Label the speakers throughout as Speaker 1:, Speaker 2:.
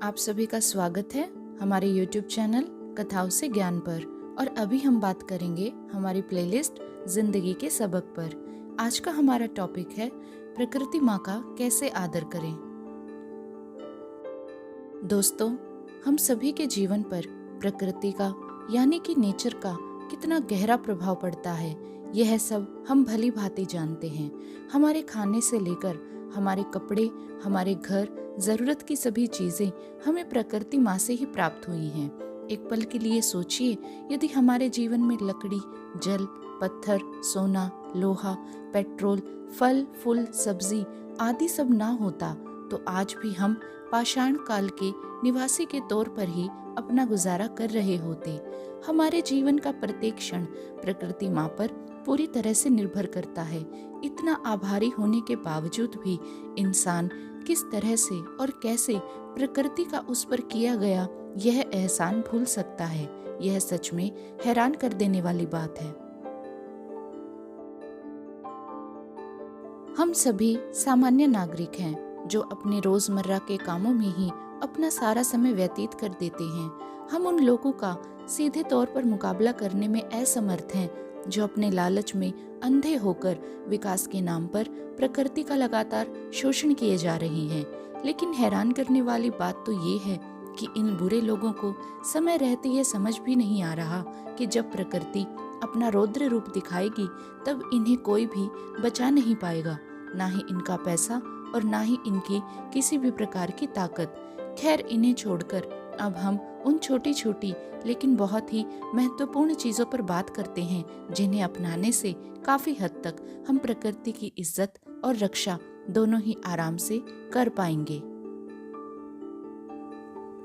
Speaker 1: आप सभी का स्वागत है हमारे YouTube चैनल कथाओं से ज्ञान पर। और अभी हम बात करेंगे हमारी प्लेलिस्ट जिंदगी के सबक पर। आज का हमारा टॉपिक है प्रकृति माँ का कैसे आदर करें। दोस्तों, हम सभी के जीवन पर प्रकृति का यानी कि नेचर का कितना गहरा प्रभाव पड़ता है, यह सब हम भली भांति जानते हैं। हमारे खाने से लेकर हमारे कपड़े, हमारे घर, जरूरत की सभी चीजें हमें प्रकृति माँ से ही प्राप्त हुई हैं। एक पल के लिए सोचिए, यदि हमारे जीवन में लकड़ी, जल, पत्थर, सोना, लोहा, पेट्रोल, फल, फूल, सब्जी आदि सब ना होता तो आज भी हम पाषाण काल के निवासी के तौर पर ही अपना गुजारा कर रहे होते। हमारे जीवन का प्रत्येक क्षण प्रकृति माँ पर पूरी तरह से निर्भर करता है। इतना आभारी होने के बावजूद भी इंसान किस तरह से और कैसे प्रकृति का उस पर किया गया यह एहसान भूल सकता है। यह सच में हैरान कर देने वाली बात है। हम सभी सामान्य नागरिक हैं जो अपने रोजमर्रा के कामों में ही अपना सारा समय व्यतीत कर देते हैं। हम उन लोगों का सीधे तौर पर मुकाबला करने में असमर्थ हैं जो अपने लालच में अंधे होकर विकास के नाम पर प्रकृति का लगातार शोषण किए जा रहे हैं। लेकिन हैरान करने वाली बात तो ये है कि इन बुरे लोगों को समय रहते यह समझ भी नहीं आ रहा कि जब प्रकृति अपना रौद्र रूप दिखाएगी तब इन्हें कोई भी बचा नहीं पाएगा, ना ही इनका पैसा और ना ही इनकी किसी भी प्रकार की ताकत। खैर, इन्हें छोड़कर अब हम उन छोटी छोटी लेकिन बहुत ही महत्वपूर्ण चीजों पर बात करते हैं जिन्हें अपनाने से काफी हद तक हम प्रकृति की इज्जत और रक्षा दोनों ही आराम से कर पाएंगे।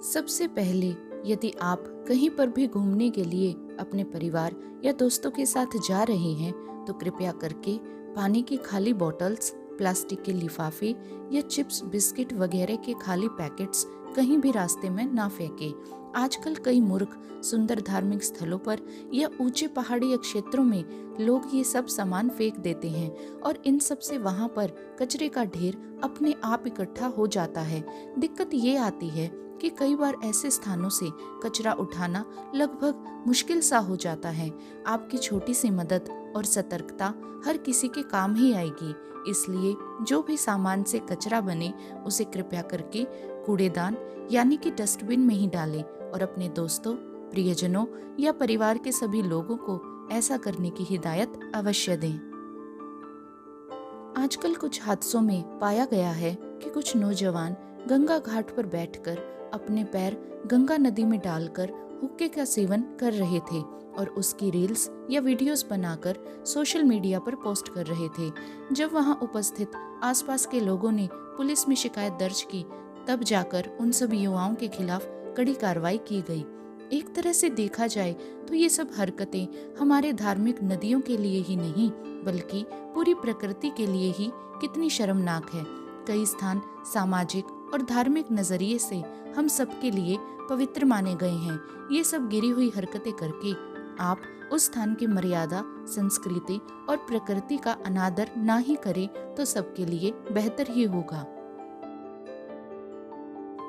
Speaker 1: सबसे पहले, यदि आप कहीं पर भी घूमने के लिए अपने परिवार या दोस्तों के साथ जा रहे हैं तो कृपया करके पानी की खाली बोतल्स, प्लास्टिक के लिफाफे या चिप्स, बिस्किट वगैरह के खाली पैकेट्स कहीं भी रास्ते में ना फेंकें। आजकल कई मूर्ख सुंदर धार्मिक स्थलों पर या ऊंचे पहाड़ी क्षेत्रों में लोग ये सब सामान फेंक देते हैं और इन सब से वहां पर कचरे का ढेर अपने आप इकट्ठा हो जाता है। दिक्कत ये आती है कि कई बार ऐसे स्थानों से कचरा उठाना लगभग मुश्किल सा हो जाता है। आपकी छोटी सी मदद और सतर्कता हर किसी के काम ही आएगी। इसलिए जो भी सामान से कचरा बने उसे कृपया करके कूड़ेदान यानी कि डस्टबिन में ही डालें और अपने दोस्तों, प्रियजनों या परिवार के सभी लोगों को ऐसा करने की हिदायत अवश्य दें। आजकल कुछ हादसों में पाया गया है कि कुछ नौजवान गंगा घाट पर बैठकर अपने पैर गंगा नदी में डालकर हुक्के का सेवन कर रहे थे और उसकी रील्स या वीडियोस बनाकर सोशल मीडिया पर पोस्ट कर रहे थे। जब वहां उपस्थित आसपास के लोगों ने पुलिस में शिकायत दर्ज की तब जाकर उन सब युवाओं के खिलाफ कड़ी कार्रवाई की गई। एक तरह से देखा जाए तो ये सब हरकतें हमारे धार्मिक नदियों के लिए ही नहीं बल्कि पूरी प्रकृति के लिए ही कितनी शर्मनाक है। कई स्थान सामाजिक और धार्मिक नजरिए से हम सबके लिए पवित्र माने गए हैं। ये सब गिरी हुई हरकतें करके आप उस स्थान की मर्यादा, संस्कृति और प्रकृति का अनादर ना ही करें तो सबके लिए बेहतर ही होगा।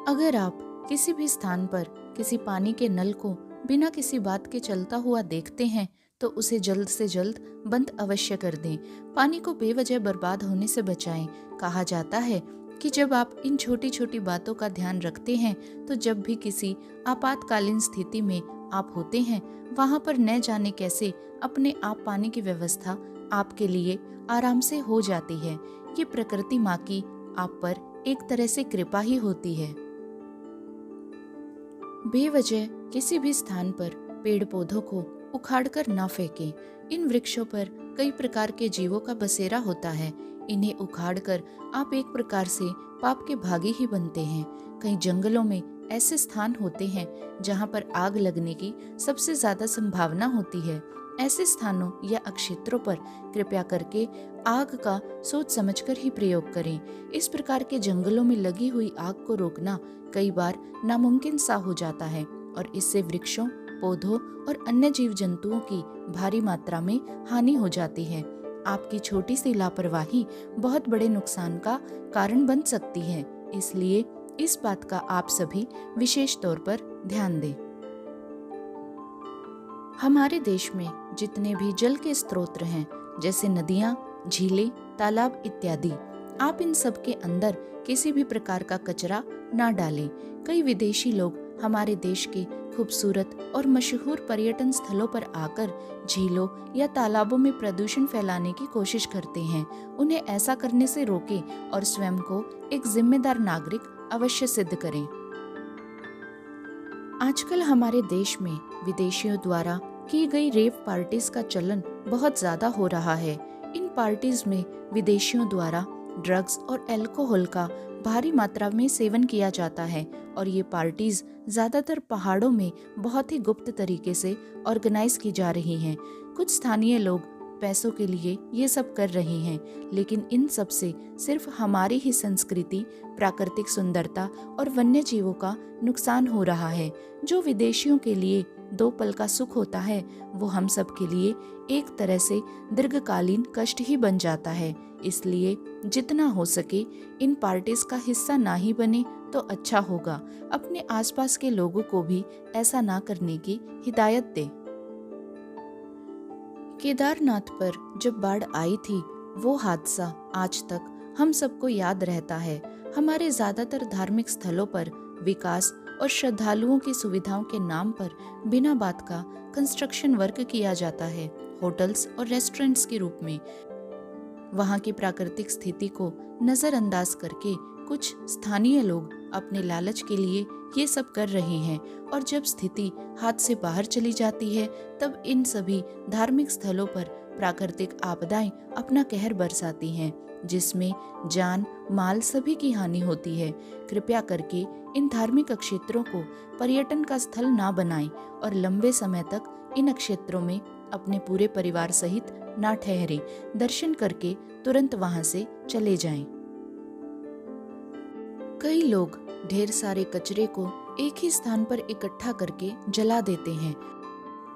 Speaker 1: अगर आप किसी भी स्थान पर किसी पानी के नल को बिना किसी बात के चलता हुआ देखते हैं तो उसे जल्द से जल्द बंद अवश्य कर दें। पानी को बेवजह बर्बाद होने से बचाएं। कहा जाता है कि जब आप इन छोटी छोटी बातों का ध्यान रखते हैं तो जब भी किसी आपातकालीन स्थिति में आप होते हैं वहां पर न जाने कैसे अपने आप पानी की व्यवस्था आपके लिए आराम से हो जाती है। ये प्रकृति माँ की आप पर एक तरह से कृपा ही होती है। बेवजह किसी भी स्थान पर पेड़ पौधों को उखाड़कर ना फेंकें। इन वृक्षों पर कई प्रकार के जीवों का बसेरा होता है। इन्हें उखाड़कर आप एक प्रकार से पाप के भागी ही बनते हैं। कई जंगलों में ऐसे स्थान होते हैं जहां पर आग लगने की सबसे ज्यादा संभावना होती है। ऐसे स्थानों या क्षेत्रों पर कृपया करके आग का सोच समझकर ही प्रयोग करें। इस प्रकार के जंगलों में लगी हुई आग को रोकना कई बार नामुमकिन सा हो जाता है और इससे वृक्षों, पौधों और अन्य जीव जंतुओं की भारी मात्रा में हानि हो जाती है। आपकी छोटी सी लापरवाही बहुत बड़े नुकसान का कारण बन सकती है। इसलिए इस बात का आप सभी विशेष तौर पर ध्यान दें। हमारे देश में जितने भी जल के स्रोत हैं, जैसे नदियाँ, झीलें, तालाब इत्यादि, आप इन सब के अंदर किसी भी प्रकार का कचरा ना डालें। कई विदेशी लोग हमारे देश के खूबसूरत और मशहूर पर्यटन स्थलों पर आकर झीलों या तालाबों में प्रदूषण फैलाने की कोशिश करते हैं। उन्हें ऐसा करने से रोकें और स्वयं को एक जिम्मेदार नागरिक अवश्य सिद्ध करें। आजकल हमारे देश में विदेशियों द्वारा की गई रेव पार्टीज का चलन बहुत ज्यादा हो रहा है। इन पार्टीज में विदेशियों द्वारा ड्रग्स और अल्कोहल का भारी मात्रा में सेवन किया जाता है और ये पार्टीज ज्यादातर पहाड़ों में बहुत ही गुप्त तरीके से ऑर्गेनाइज की जा रही हैं। कुछ स्थानीय लोग पैसों के लिए ये सब कर रहे हैं, लेकिन इन सब से सिर्फ हमारी ही संस्कृति, प्राकृतिक सुंदरता और वन्य जीवों का नुकसान हो रहा है। जो विदेशियों के लिए 2 पल का सुख होता है, वो हम सब के लिए एक तरह से दीर्घकालीन कष्ट ही बन जाता है। इसलिए जितना हो सके इन पार्टीज का हिस्सा ना ही बने तो अच्छा होगा। अपने आसपास के लोगों को भी ऐसा ना करने की हिदायत दे। केदारनाथ पर जब बाढ़ आई थी, वो हादसा आज तक हम सबको याद रहता है। हमारे ज्यादातर धार्मिक स्थलों पर विकास और श्रद्धालुओं की सुविधाओं के नाम पर बिना बात का कंस्ट्रक्शन वर्क किया जाता है, होटल्स और रेस्टोरेंट्स के रूप में। वहाँ की प्राकृतिक स्थिति को नजरअंदाज करके कुछ स्थानीय लोग अपने लालच के लिए ये सब कर रहे हैं, और जब स्थिति हाथ से बाहर चली जाती है तब इन सभी धार्मिक स्थलों पर प्राकृतिक आपदाएं अपना कहर बरसाती हैं, जिसमें जान माल सभी की हानि होती है। कृपया करके इन धार्मिक क्षेत्रों को पर्यटन का स्थल ना बनाएं और लंबे समय तक इन क्षेत्रों में अपने पूरे परिवार सहित ना ठहरें। दर्शन करके तुरंत वहां से चले जाएं। कई लोग ढेर सारे कचरे को एक ही स्थान पर इकट्ठा करके जला देते हैं,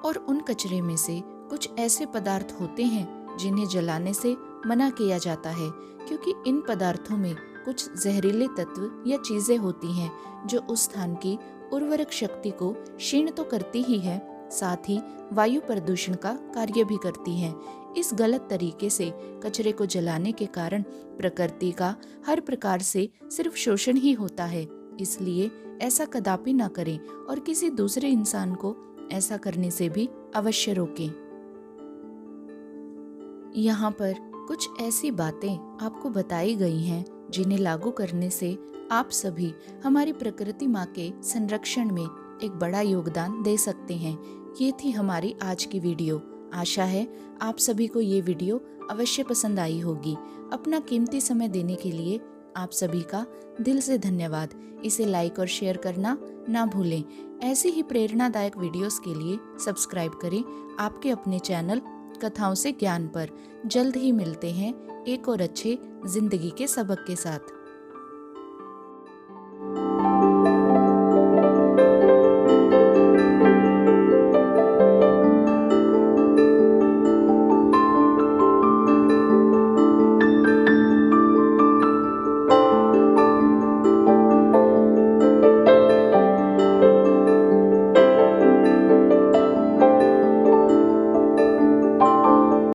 Speaker 1: और उन कचरे में से कुछ ऐसे पदार्थ होते हैं जिन्हें जलाने से मना किया जाता है, क्योंकि इन पदार्थों में कुछ जहरीले तत्व या चीजें होती हैं जो उस स्थान की उर्वरक शक्ति को क्षीण तो करती ही है, साथ ही वायु प्रदूषण का कार्य भी करती हैं। इस गलत तरीके से कचरे को जलाने के कारण प्रकृति का हर प्रकार से सिर्फ शोषण ही होता है। इसलिए ऐसा कदापि ना करें और किसी दूसरे इंसान को ऐसा करने से भी अवश्य रोकें। यहाँ पर कुछ ऐसी बातें आपको बताई गई हैं जिन्हें लागू करने से आप सभी हमारी प्रकृति माँ के संरक्षण में एक बड़ा योगदान दे सकते हैं। ये थी हमारी आज की वीडियो। आशा है आप सभी को ये वीडियो अवश्य पसंद आई होगी। अपना कीमती समय देने के लिए आप सभी का दिल से धन्यवाद। इसे लाइक और शेयर करना ना भूलें। ऐसी ही प्रेरणादायक वीडियोस के लिए सब्सक्राइब करें आपके अपने चैनल कथाओं से ज्ञान पर। जल्द ही मिलते हैं एक और अच्छे जिंदगी के सबक के साथ।